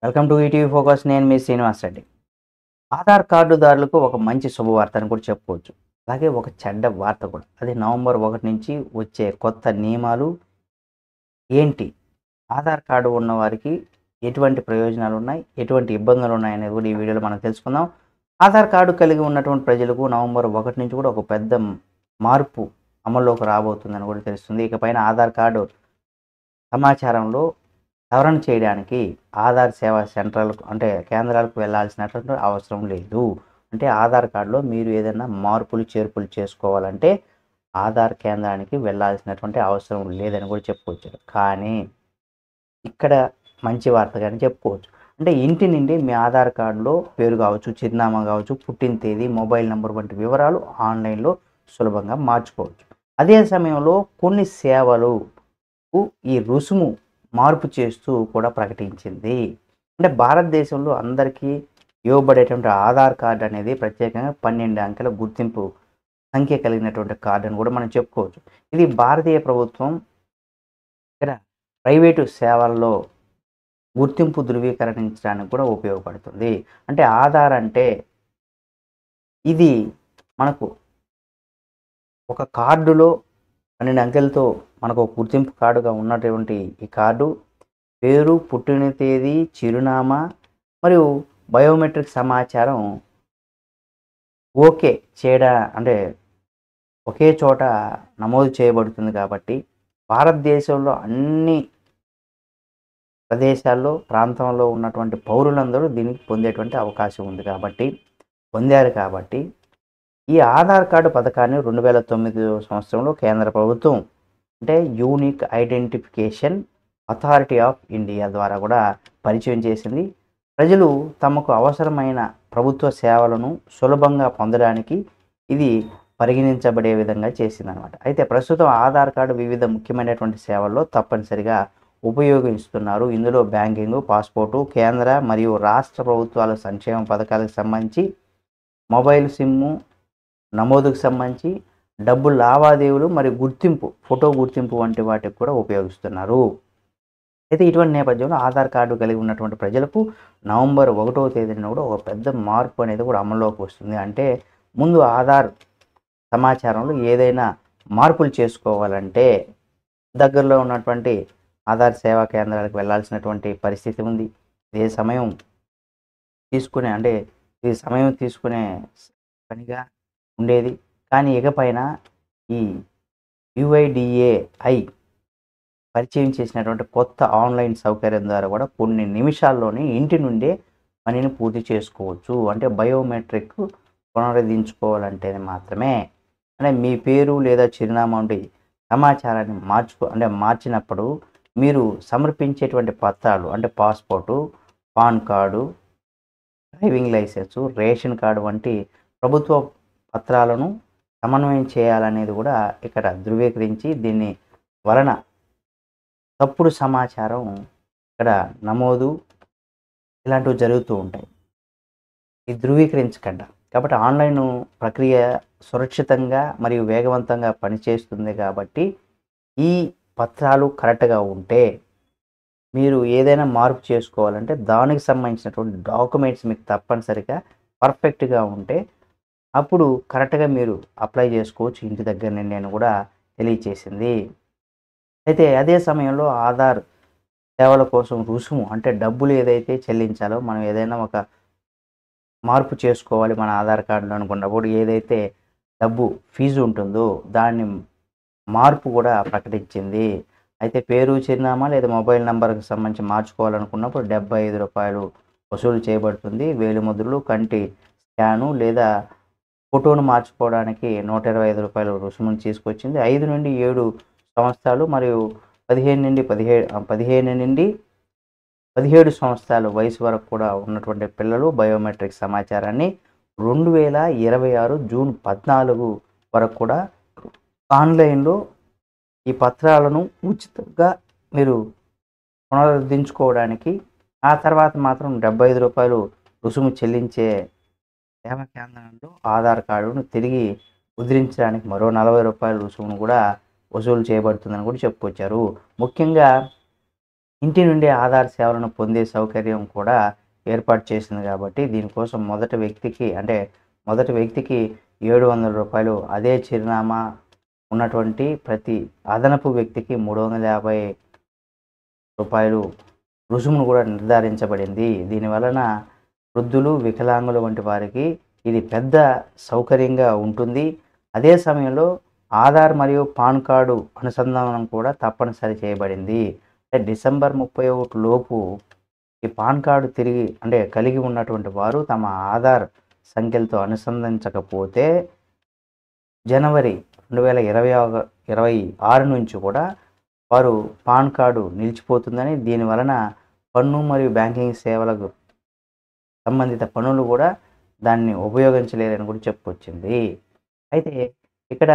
Welcome to ETV focus. నేను మీ శ్రీనివాస్ రెడ్డి. ఆధార్ కార్డుదారులకు ఒక మంచి శుభవార్త అని కూడా చెప్పుకోవచ్చు. అలాగే ఒక చెడ్డ వార్త కూడా. అది నవంబర్ 1 నుంచి వచ్చే కొత్త నియమాలు ఏంటి? ఆధార్ కార్డు ఉన్నవారికి ఎటువంటి ప్రయోజనాలున్నాయి? ఎటువంటి ఇబ్బందులున్నాయనేది కూడా ఈ వీడియోలో మనం తెలుసుకుందాం. ఆధార్ కార్డు కలిగి ఉన్నటువంటి ప్రజలకు నవంబర్ 1 నుంచి కూడా ఒక పెద్ద మార్పు అమల్లోకి రాబోతుందని కూడా తెలుస్తుంది. ఇకపైన ఆధార్ కార్డు సమాచారంలో సవరణ చేయడానికి ఆధార్ సేవా సెంట్రల్‌కు అంటే కేంద్రాలకు వెళ్ళాల్సినటువంటి అవసరం లేదు. అంటే ఆధార్ కార్డ్‌లో మీరు ఏదైనా మార్పులు, చేర్పులు చేసుకోవాలంటే ఆధార్ కేంద్రానికి వెళ్ళాల్సినటువంటి అవసరం లేదని కూడా చెప్పుకోవచ్చు. కానీ ఇక్కడ మంచి వార్తగానే చెప్పుకోవచ్చు. అంటే ఇంటి నుండి మీ ఆధార్ కార్డ్‌లో పేరు కావచ్చు, చిరునామా కావచ్చు, పుట్టిన తేదీ, మొబైల్ నంబర్ వంటి వివరాలు ఆన్‌లైన్‌లో సులభంగా మార్చుకోవచ్చు. అదే సమయంలో కొన్ని సేవలకు ఈ రుసుము మార్పు చేస్తూ కూడా ప్రకటించింది. అంటే భారతదేశంలో అందరికీ ఇవ్వబడేటువంటి ఆధార్ కార్డ్ అనేది ప్రత్యేకంగా 12 అంకెల గుర్తింపు సంఖ్య కలిగినటువంటి కార్డ్ అని కూడా మనం చెప్పుకోవచ్చు. ఇది భారతీయ ప్రభుత్వం ఇక్కడ ప్రైవేటు సేవల్లో గుర్తింపు ధృవీకరించడానికి కూడా ఉపయోగపడుతుంది. అంటే ఆధార్ అంటే ఇది మనకు ఒక కార్డులో 12 అంకెలతో మనకు ఒక గుర్తింపు కార్డుగా ఉన్నటువంటి ఈ కార్డు పేరు, పుట్టిన తేదీ, చిరునామా మరియు బయోమెట్రిక్ సమాచారం ఓకే అంటే ఒకే చోట నమోదు చేయబడుతుంది కాబట్టి భారతదేశంలో అన్ని ప్రదేశాల్లో, ప్రాంతంలో ఉన్నటువంటి పౌరులందరూ దీనికి పొందేటువంటి అవకాశం ఉంది కాబట్టి పొందారు కాబట్టి ఈ ఆధార్ కార్డు పథకాన్ని 2009 సంవత్సరంలో కేంద్ర ప్రభుత్వం అంటే unique identification authority of India ద్వారా కూడా పరిచయం చేసింది. ప్రజలు తమకు అవసరమైన ప్రభుత్వ సేవలను సులభంగా పొందడానికి ఇది పరిగణించబడే విధంగా చేసిందనమాట. అయితే ప్రస్తుతం ఆధార్ కార్డు వివిధ ముఖ్యమైనటువంటి సేవల్లో తప్పనిసరిగా ఉపయోగిస్తున్నారు. ఇందులో బ్యాంకింగ్, పాస్పోర్టు, కేంద్ర మరియు రాష్ట్ర ప్రభుత్వాల సంక్షేమ పథకాలకు సంబంధించి మొబైల్ సిమ్ము నమోదుకు సంబంధించి డబ్బు లావాదేవీలు మరియు గుర్తింపు, ఫోటో గుర్తింపు వంటి వాటికి కూడా ఉపయోగిస్తున్నారు. అయితే ఇటువంటి నేపథ్యంలో ఆధార్ కార్డు కలిగి ఉన్నటువంటి ప్రజలకు నవంబర్ 1వ తేదీన కూడా ఒక పెద్ద మార్పు అనేది కూడా అమల్లోకి వస్తుంది. అంటే ముందు ఆధార్ సమాచారంలో ఏదైనా మార్పులు చేసుకోవాలంటే దగ్గరలో ఉన్నటువంటి ఆధార్ సేవా కేంద్రాలకు వెళ్ళాల్సినటువంటి పరిస్థితి ఉంది. ఇదే సమయం ఇది సమయం తీసుకునే పనిగా ఉండేది. కానీ ఇకపైన ఈ యుఐడిఏఐ పరిచయం చేసినటువంటి కొత్త ఆన్లైన్ సౌకర్యం ద్వారా కూడా కొన్ని నిమిషాల్లోనే ఇంటి నుండే పనిని పూర్తి చేసుకోవచ్చు. అంటే బయోమెట్రిక్ పునరుద్ధరించుకోవాలంటే మాత్రమే అంటే మీ పేరు లేదా చిరునామా వంటి సమాచారాన్ని మార్చినప్పుడు మీరు సమర్పించేటువంటి పత్రాలు అంటే passport, pan card, driving licence, ration card వంటి ప్రభుత్వ పత్రాలను సమన్వయం చేయాలనేది కూడా ఇక్కడ ధృవీకరించి దీన్ని వలన తప్పుడు సమాచారం ఇక్కడ నమోదు ఇలాంటివి జరుగుతూ ఉంటాయి. ఇది ధృవీకరించకుండా. కాబట్టి ఆన్‌లైన్ ప్రక్రియ సురక్షితంగా మరియు వేగవంతంగా పనిచేస్తుంది కాబట్టి ఈ పత్రాలు కరెక్ట్‌గా ఉంటే మీరు ఏదైనా మార్పు చేసుకోవాలంటే దానికి సంబంధించినటువంటి డాక్యుమెంట్స్ మీకు తప్పనిసరిగా పర్ఫెక్ట్‌గా ఉంటే అప్పుడు కరెక్ట్‌గా మీరు అప్లై చేసుకోవచ్చు ఇంటి దగ్గర నుండి అని కూడా తెలియచేసింది. అయితే అదే సమయంలో ఆధార్ సేవల కోసం రుసుము అంటే డబ్బులు ఏదైతే చెల్లించాలో మనం ఏదైనా ఒక మార్పు చేసుకోవాలి మన ఆధార్ కార్డులో అనుకున్నప్పుడు ఏదైతే డబ్బు ఫీజు ఉంటుందో దాన్ని మార్పు కూడా ప్రకటించింది. అయితే పేరు, చిరునామా లేదా మొబైల్ నంబర్‌కి సంబంధించి మార్చుకోవాలనుకున్నప్పుడు రూ. 75 వసూలు చేయబడుతుంది. వేలిముద్రలు, కంటి స్కాను లేదా ఫోటోను మార్చుకోవడానికి రూ. 125 రుసుమును తీసుకొచ్చింది. 5 నుండి 7 సంవత్సరాలు మరియు 15 నుండి 17 సంవత్సరాల వయసు వరకు కూడా ఉన్నటువంటి పిల్లలు బయోమెట్రిక్ సమాచారాన్ని 2026 జూన్ 14 వరకు కూడా ఆన్‌లైన్‌లో ఈ పత్రాలను ఉచితంగా మీరు పునరుద్ధరించుకోవడానికి ఆ తర్వాత మాత్రం రూ. 75 రుసుము చెల్లించే సేవా కేంద్రంలో ఆధార్ కార్డును తిరిగి ముద్రించడానికి మరో రూ. 40 రుసుమును కూడా వసూలు చేయబడుతుందని కూడా చెప్పుకొచ్చారు. ముఖ్యంగా ఇంటి నుండి ఆధార్ సేవలను పొందే సౌకర్యం కూడా ఏర్పాటు చేసింది కాబట్టి దీనికోసం మొదటి వ్యక్తికి రూ. 700, అదే చిరునామా ఉన్నటువంటి ప్రతి అదనపు వ్యక్తికి రూ. 350 రుసుమును కూడా నిర్ధారించబడింది. దీనివలన వృద్ధులు, వికలాంగులు వంటి వారికి ఇది పెద్ద సౌకర్యంగా ఉంటుంది. అదే సమయంలో ఆధార్ మరియు పాన్ కార్డు అనుసంధానం కూడా తప్పనిసరి చేయబడింది. డిసెంబర్ 31 లోపు ఈ పాన్ కార్డు కలిగి ఉన్నటువంటి వారు తమ ఆధార్ సంఖ్యలతో అనుసంధానించకపోతే జనవరి 2026 నుంచి కూడా వారు పాన్ కార్డు నిలిచిపోతుందని, దీనివలన పన్ను మరియు బ్యాంకింగ్ సేవలకు సంబంధిత పనులు కూడా దాన్ని ఉపయోగించలేరని కూడా చెప్పుకొచ్చింది. అయితే ఇక్కడ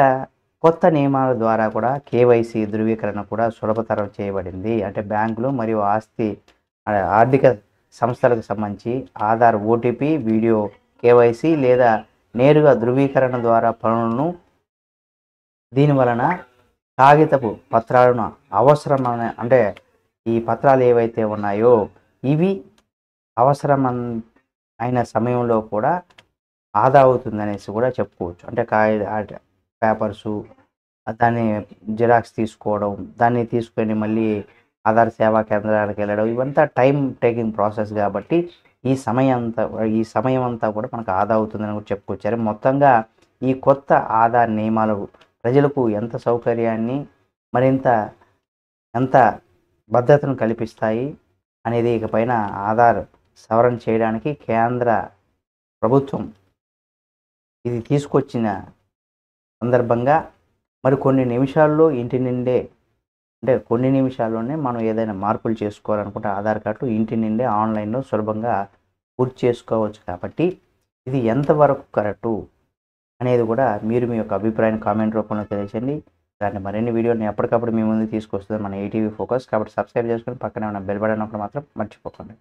కొత్త నియమాల ద్వారా కూడా కేవైసీ ధృవీకరణ కూడా సులభతరం చేయబడింది. అంటే బ్యాంకులు మరియు ఆర్థిక సంస్థలకు సంబంధించి ఆధార్, ఓటీపీ, వీడియో కేవైసీ లేదా నేరుగా ధృవీకరణ ద్వారా పనులను దీనివలన కాగితపు పత్రాలను ఈ పత్రాలు ఏవైతే ఉన్నాయో ఇవి అవసరమైన సమయంలో కూడా ఆదా అవుతుందనేసి కూడా చెప్పుకోవచ్చు. అంటే పేపర్సు దాన్ని జిరాక్స్ తీసుకోవడం, దాన్ని తీసుకొని మళ్ళీ ఆధార్ సేవా కేంద్రాలకు వెళ్ళడం, ఇవంతా టైం టేకింగ్ ప్రాసెస్ కాబట్టి ఈ సమయం అంతా కూడా మనకు ఆదా అవుతుందని కూడా చెప్పుకొచ్చారు. మొత్తంగా ఈ కొత్త ఆధార్ నియమాలు ప్రజలకు ఎంత సౌకర్యాన్ని ఎంత భద్రతను కల్పిస్తాయి అనేది ఇకపైన ఆధార్ సవరణ చేయడానికి కేంద్ర ప్రభుత్వం ఇది తీసుకొచ్చిన సందర్భంగా కొన్ని నిమిషాల్లోనే మనం ఏదైనా మార్పులు చేసుకోవాలనుకుంటే ఆధార్ కార్డు ఇంటి నుండే ఆన్లైన్లో సులభంగా పూర్తి చేసుకోవచ్చు. కాబట్టి ఇది ఎంతవరకు కరెక్టు అనేది కూడా మీరు మీ యొక్క అభిప్రాయాన్ని కామెంట్ రూపంలో తెలియజేయండి. ఇలాంటి మరిన్ని వీడియోని ఎప్పటికప్పుడు మీ ముందు తీసుకొస్తుంది మన ఈటీవీ ఫోకస్. కాబట్టి సబ్స్క్రైబ్ చేసుకొని పక్కనే ఉన్న బెల్ బటన్ నొక్కడం మాత్రం మర్చిపోకండి.